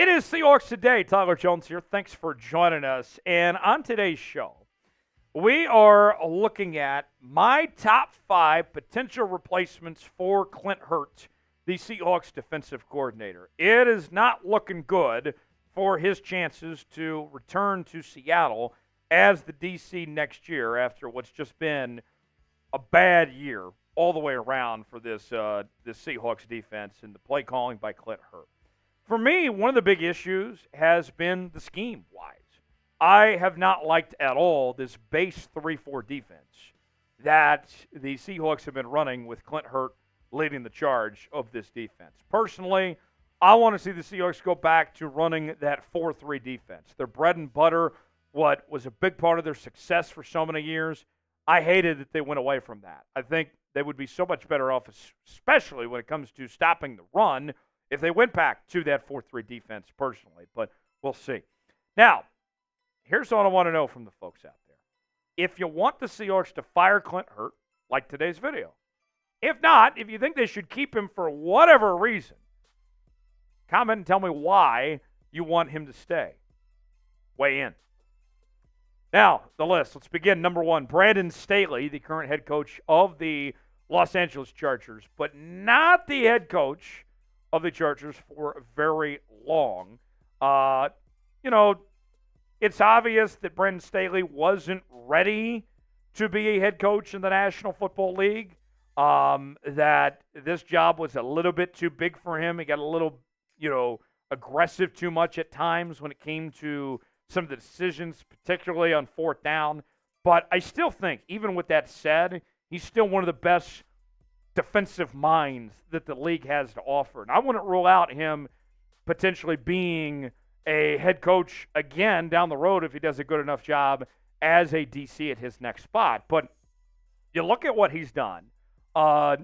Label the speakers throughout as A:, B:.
A: It is Seahawks Today. Tyler Jones here. Thanks for joining us. And on today's show, we are looking at my top 5 potential replacements for Clint Hurtt, the Seahawks defensive coordinator. It is not looking good for his chances to return to Seattle as the DC next year after what's just been a bad year all the way around for this Seahawks defense and the play calling by Clint Hurtt. For me, one of the big issues has been the scheme-wise. I have not liked at all this base 3-4 defense that the Seahawks have been running with Clint Hurtt leading the charge of this defense. Personally, I want to see the Seahawks go back to running that 4-3 defense. Their bread and butter, what was a big part of their success for so many years, I hated that they went away from that. I think they would be so much better off, especially when it comes to stopping the run, if they went back to that 4-3 defense personally. But we'll see. Now, here's what I want to know from the folks out there. If you want the Seahawks to fire Clint Hurtt, like today's video. If not, if you think they should keep him for whatever reason, comment and tell me why you want him to stay. Weigh in. Now, the list. Let's begin. Number 1, Brandon Staley, the current head coach of the Los Angeles Chargers, but not the head coach of the Chargers for very long. It's obvious that Brandon Staley wasn't ready to be a head coach in the National Football League, that this job was a little bit too big for him. He got a little, aggressive too much at times when it came to some of the decisions, particularly on 4th down. But I still think, even with that said, he's still one of the best defensive minds that the league has to offer. And I wouldn't rule out him potentially being a head coach again down the road if he does a good enough job as a DC at his next spot. But you look at what he's done.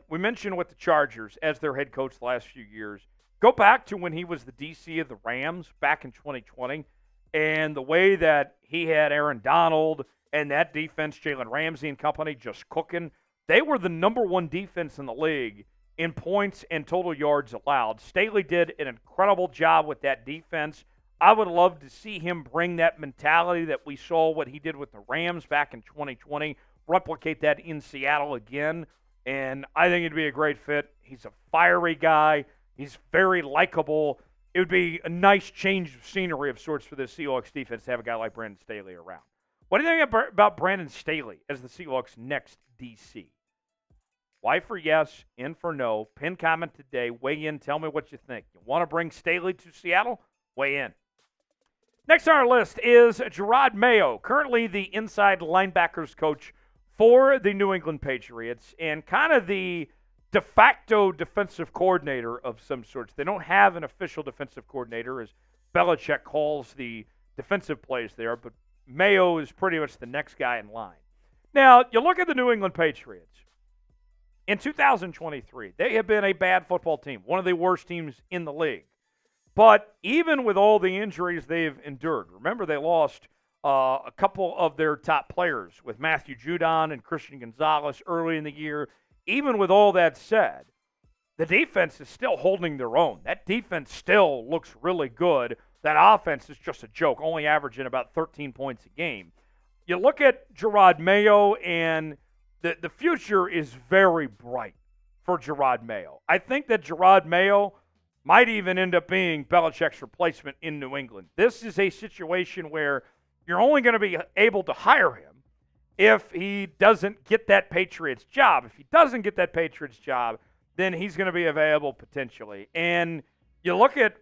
A: We mentioned with the Chargers as their head coach the last few years. Go back to when he was the DC of the Rams back in 2020. And the way that he had Aaron Donald and that defense, Jalen Ramsey and company, just cooking, they were the number 1 defense in the league in points and total yards allowed. Staley did an incredible job with that defense. I would love to see him bring that mentality that we saw what he did with the Rams back in 2020, replicate that in Seattle again, and I think it'd be a great fit. He's a fiery guy. He's very likable. It would be a nice change of scenery of sorts for the Seahawks defense to have a guy like Brandon Staley around. What do you think about Brandon Staley as the Seahawks' next DC? Y for yes, N for no. Pin comment today. Weigh in. Tell me what you think. You want to bring Staley to Seattle? Weigh in. Next on our list is Jerod Mayo, currently the inside linebackers coach for the New England Patriots and kind of the de facto defensive coordinator of some sorts. They don't have an official defensive coordinator, as Belichick calls the defensive plays there, but Mayo is pretty much the next guy in line. Now, you look at the New England Patriots. In 2023, they have been a bad football team, one of the worst teams in the league. But even with all the injuries they've endured, remember they lost a couple of their top players with Matthew Judon and Christian Gonzalez early in the year. Even with all that said, the defense is still holding their own. That defense still looks really good. That offense is just a joke, only averaging about 13 points a game. You look at Jerod Mayo, and the future is very bright for Jerod Mayo. I think that Jerod Mayo might even end up being Belichick's replacement in New England. This is a situation where you're only going to be able to hire him if he doesn't get that Patriots job. If he doesn't get that Patriots job, then he's going to be available potentially. And you look at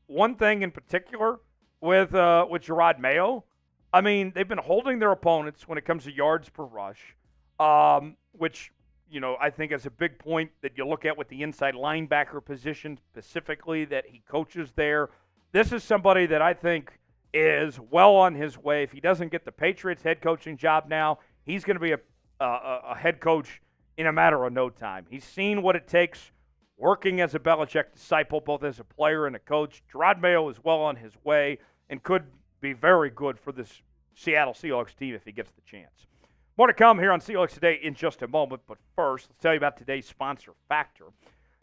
A: one thing in particular with Jerod Mayo. I mean, they've been holding their opponents when it comes to yards per rush, which, I think is a big point that you look at with the inside linebacker position specifically that he coaches there. This is somebody that I think is well on his way. If he doesn't get the Patriots head coaching job now, he's going to be a head coach in a matter of no time. He's seen what it takes working as a Belichick disciple, both as a player and a coach. Jerod Mayo is well on his way and could be very good for this Seattle Seahawks team if he gets the chance. More to come here on Seahawks Today in just a moment, but first, let's tell you about today's sponsor, Factor.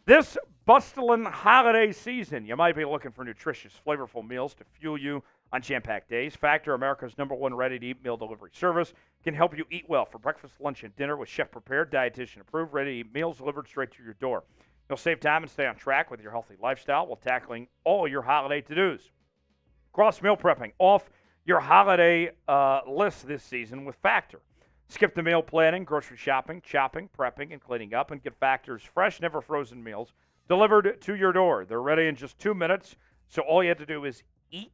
A: This bustling holiday season, you might be looking for nutritious, flavorful meals to fuel you on jam-packed days. Factor, America's #1 ready-to-eat meal delivery service, can help you eat well for breakfast, lunch, and dinner with chef-prepared, dietitian-approved, ready-to-eat meals delivered straight to your door. You'll save time and stay on track with your healthy lifestyle while tackling all your holiday to-dos. Cross meal prepping off your holiday list this season with Factor. Skip the meal planning, grocery shopping, chopping, prepping, and cleaning up, and get Factor's fresh, never frozen meals delivered to your door. They're ready in just 2 minutes, so all you have to do is heat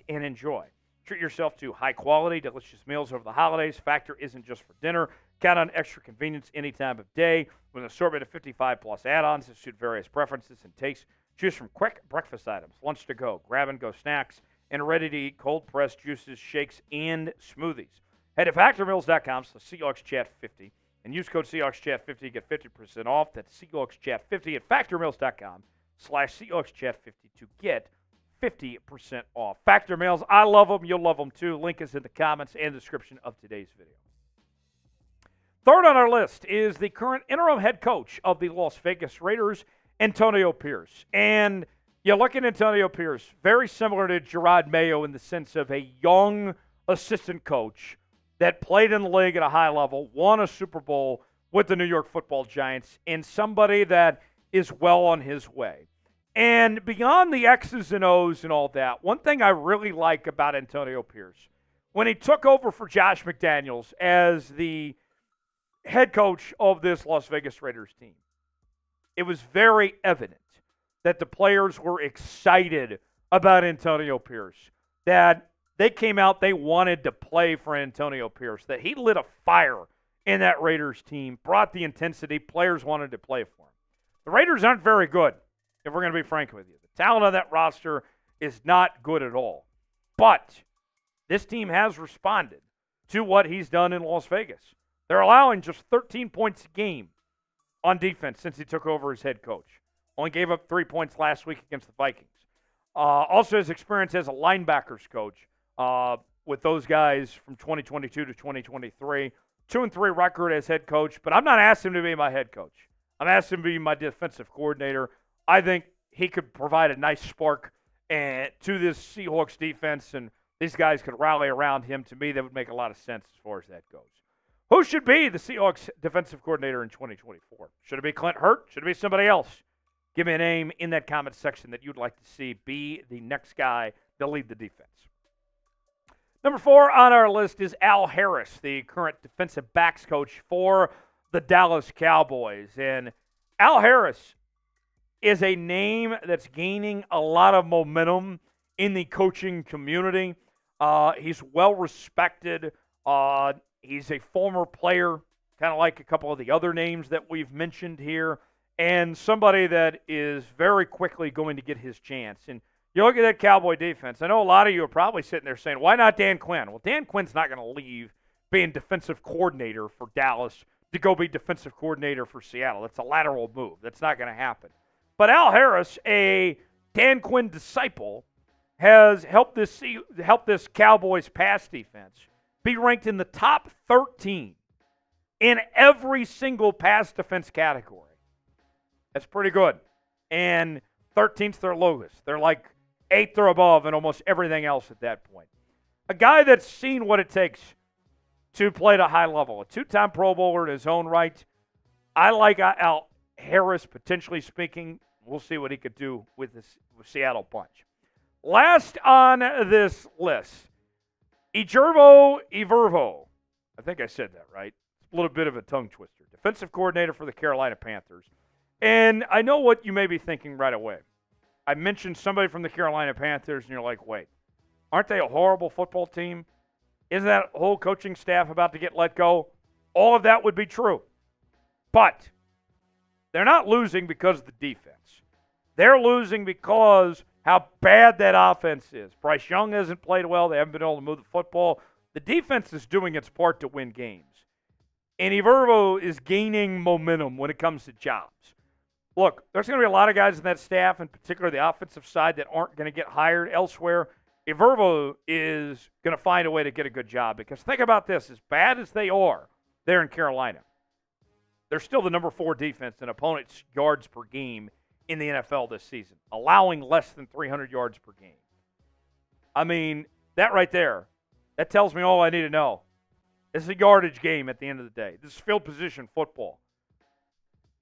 A: and enjoy. Treat yourself to high-quality, delicious meals over the holidays. Factor isn't just for dinner. Count on extra convenience any time of day with an assortment of 55-plus add-ons that suit various preferences and tastes. Choose from quick breakfast items, lunch to go, grab-and-go snacks, and ready-to-eat cold-pressed juices, shakes, and smoothies. Head to factormeals.com/SeahawksChat50 and use code SeahawksChat50 to get 50% off. That's SeahawksChat50 at factormeals.com/SeahawksChat50 to get 50% off. Factor Meals, I love them. You'll love them too. Link is in the comments and description of today's video. Third on our list is the current interim head coach of the Las Vegas Raiders, Antonio Pierce. And you look at Antonio Pierce, very similar to Jerod Mayo in the sense of a young assistant coach that played in the league at a high level, won a Super Bowl with the New York Football Giants, and somebody that is well on his way. And beyond the X's and O's and all that, one thing I really like about Antonio Pierce, when he took over for Josh McDaniels as the head coach of this Las Vegas Raiders team, it was very evident that the players were excited about Antonio Pierce, that they came out, they wanted to play for Antonio Pierce, that he lit a fire in that Raiders team, brought the intensity, players wanted to play for him. The Raiders aren't very good, if we're going to be frank with you. The talent of that roster is not good at all. But this team has responded to what he's done in Las Vegas. They're allowing just 13 points a game on defense since he took over as head coach. Only gave up 3 points last week against the Vikings. Also his experience as a linebackers coach with those guys from 2022 to 2023. 2-3 record as head coach, but I'm not asking him to be my head coach. I'm asking him to be my defensive coordinator. I think he could provide a nice spark to this Seahawks defense, and these guys could rally around him. To me, that would make a lot of sense as far as that goes. Who should be the Seahawks defensive coordinator in 2024? Should it be Clint Hurtt? Should it be somebody else? Give me a name in that comment section that you'd like to see be the next guy to lead the defense. Number 4 on our list is Al Harris, the current defensive backs coach for the Dallas Cowboys. And Al Harris is a name that's gaining a lot of momentum in the coaching community. He's well respected. He's a former player, kind of like a couple of the other names that we've mentioned here, and somebody that is very quickly going to get his chance. And you look at that Cowboy defense, I know a lot of you are probably sitting there saying, why not Dan Quinn? Well, Dan Quinn's not going to leave being defensive coordinator for Dallas to go be defensive coordinator for Seattle. That's a lateral move. That's not going to happen. But Al Harris, a Dan Quinn disciple, has helped this Cowboys pass defense be ranked in the top 13 in every single pass defense category. That's pretty good. And 13th their lowest. They're like 8th or above in almost everything else at that point. A guy that's seen what it takes to play at a high level. A 2-time Pro Bowler in his own right. I like Al Harris, potentially speaking. We'll see what he could do with this Seattle bunch. Last on this list, Ejiro Evero. I think I said that right. A little bit of a tongue twister. Defensive coordinator for the Carolina Panthers. And I know what you may be thinking right away. I mentioned somebody from the Carolina Panthers, and you're like, wait, aren't they a horrible football team? Isn't that whole coaching staff about to get let go? All of that would be true. But they're not losing because of the defense. They're losing because how bad that offense is. Bryce Young hasn't played well. They haven't been able to move the football. The defense is doing its part to win games. And Evero is gaining momentum when it comes to jobs. Look, there's going to be a lot of guys in that staff, in particular the offensive side, that aren't going to get hired elsewhere. Evero is going to find a way to get a good job because think about this. As bad as they are there in Carolina, they're still the number 4 defense in opponents' yards per game in the NFL this season, allowing less than 300 yards per game. I mean, that right there, that tells me all I need to know. It's a yardage game at the end of the day. This is field position football.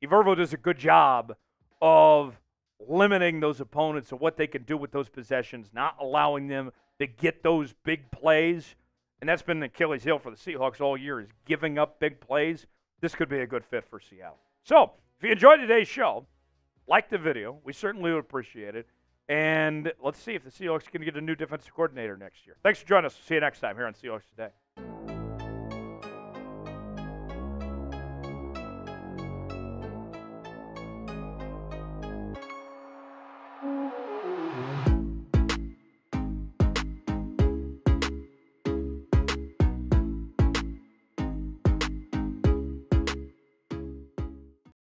A: Evero does a good job of limiting those opponents and what they can do with those possessions, not allowing them to get those big plays. And that's been the Achilles heel for the Seahawks all year, is giving up big plays. This could be a good fit for Seattle. So, if you enjoyed today's show, like the video. We certainly would appreciate it. And let's see if the Seahawks can get a new defensive coordinator next year. Thanks for joining us. See you next time here on Seahawks Today.